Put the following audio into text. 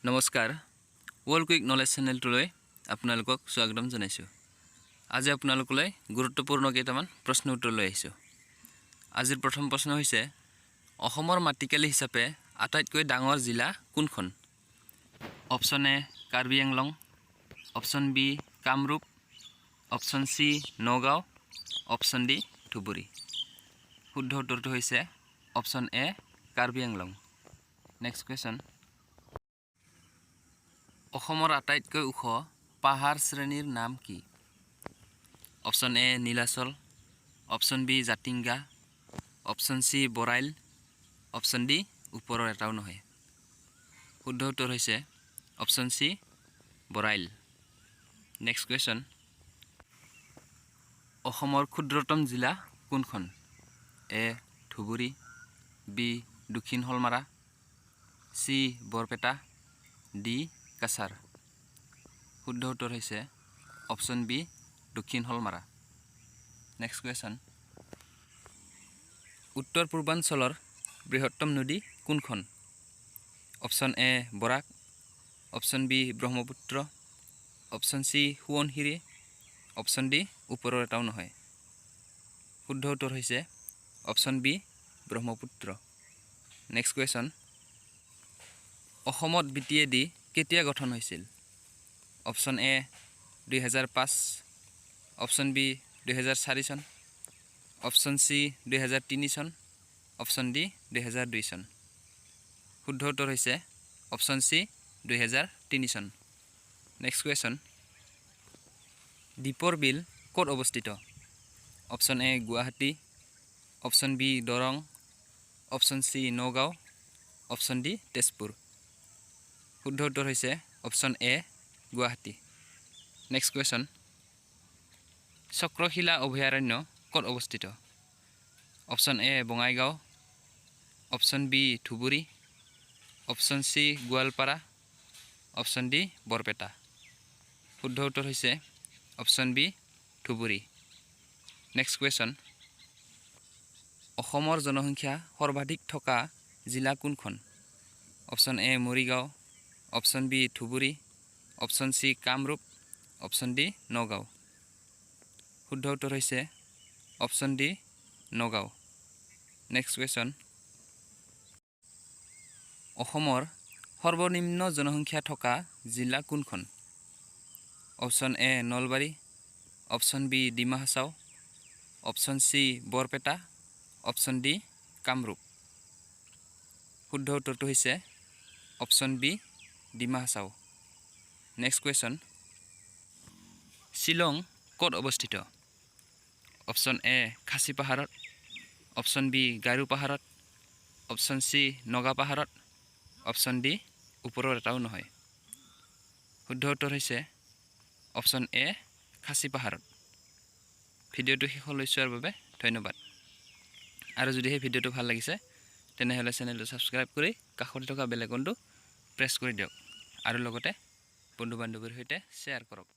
নমস্কাৰ world quick knowledge চেনেলটোলৈ আপোনালোকক স্বাগতম জনাইছো। আজি আপোনালোকলৈ গুৰুত্বপূৰ্ণ কেইটামান প্ৰশ্ন উত্তৰ লৈ আহিছো। আজিৰ প্ৰথম প্ৰশ্ন হৈছে অসমৰ মাটিকালি হিচাপে আটাইতকৈ ডাঙৰ জিলা কোনখন? Option A Karbi Anglong, option B Kamrup, option C Nagaon, option D Dhubri. শুদ্ধ উত্তৰটো হৈছে option A Karbi Anglong. Next question, অসমৰ আটাইতকৈ ওখ পাহাৰ শ্ৰেণীৰ নাম কি? Option A Nilachal, option B Jatinga, option C Barail, option D ওপৰৰ এটাও নহয়। শুদ্ধ উত্তৰ হৈছে option C Barail. Next question, অসমৰ ক্ষুদ্ৰতম জিলা কোনখন? এ ধুবুৰী, বি দক্ষিণ হলমাৰা, সি বৰপেটা, ডি কাছাৰ। শুদ্ধ উত্তৰ হৈছে অপচন বি দক্ষিণ হলমাৰা। নেক্সট কুৱেশ্যন, উত্তৰ পূৰ্বাঞ্চলৰ বৃহত্তম নদী কোনখন? Option A Barak, option B Brahmaputra, option C Subansiri, option D ওপৰৰ এটাও নহয়। শুদ্ধ উত্তৰ হৈছে option B Brahmaputra. Next question, অসমত BTAD কেতিয়া গঠন হৈছিল? অপচন এ 2005, অপচন বি 2004 চন, অপচন সি 2003 চন, অপচন ডি 2002 চন। শুদ্ধ উত্তৰ হৈছে অপচন সি 2003 চন। নেক্সট কুৱেশ্যন, দীপৰ বিল ক'ত অৱস্থিত? Option A Guwahati, option B Darrang, option C Nagaon, option D Tezpur. শুদ্ধ উত্তৰ হৈছে option A Guwahati. Next question, Chakrashila অভয়াৰণ্য ক'ত অৱস্থিত? Option A Bongaigaon, option B Dhubri, option C Goalpara, option D Barpeta. শুদ্ধ উত্তৰ হৈছে option B Dhubri. Next question, অসমৰ জনসংখ্যা সৰ্বাধিক থকা জিলা কোনখন? Option A Morigaon, option B Dhubri, option C Kamrup, option D Nagaon. শুদ্ধ উত্তৰ হৈছে option D Nagaon. Next question, অসমৰ সৰ্বনিম্ন জনসংখ্যা থকা জিলা কোনখন? Option A Nalbari, option B Dima Hasao, option C Barpeta, option D Kamrup. শুদ্ধ উত্তৰটো হৈছে option B Dima Hasao. Next question, Shillong ক'ত অৱস্থিত? অপচন এ খাচী পাহাৰত, অপচন বি গাৰো পাহাৰত, অপচন সি নগা পাহাৰত, অপচন ডি ওপৰৰ এটাও নহয়। শুদ্ধ উত্তৰ হৈছে অপচন এ খাচী পাহাৰত। ভিডিঅ'টো শেষলৈ চোৱাৰ বাবে ধন্যবাদ। আৰু যদি সেই ভিডিঅ'টো ভাল লাগিছে তেনেহ'লে চেনেলটো ছাবস্ক্ৰাইব কৰি কাষতে থকা বেল আইকনটো প্ৰেছ কৰি দিয়ক আৰু লগতে বন্ধু বান্ধৱীৰ সৈতে শ্বেয়াৰ কৰক।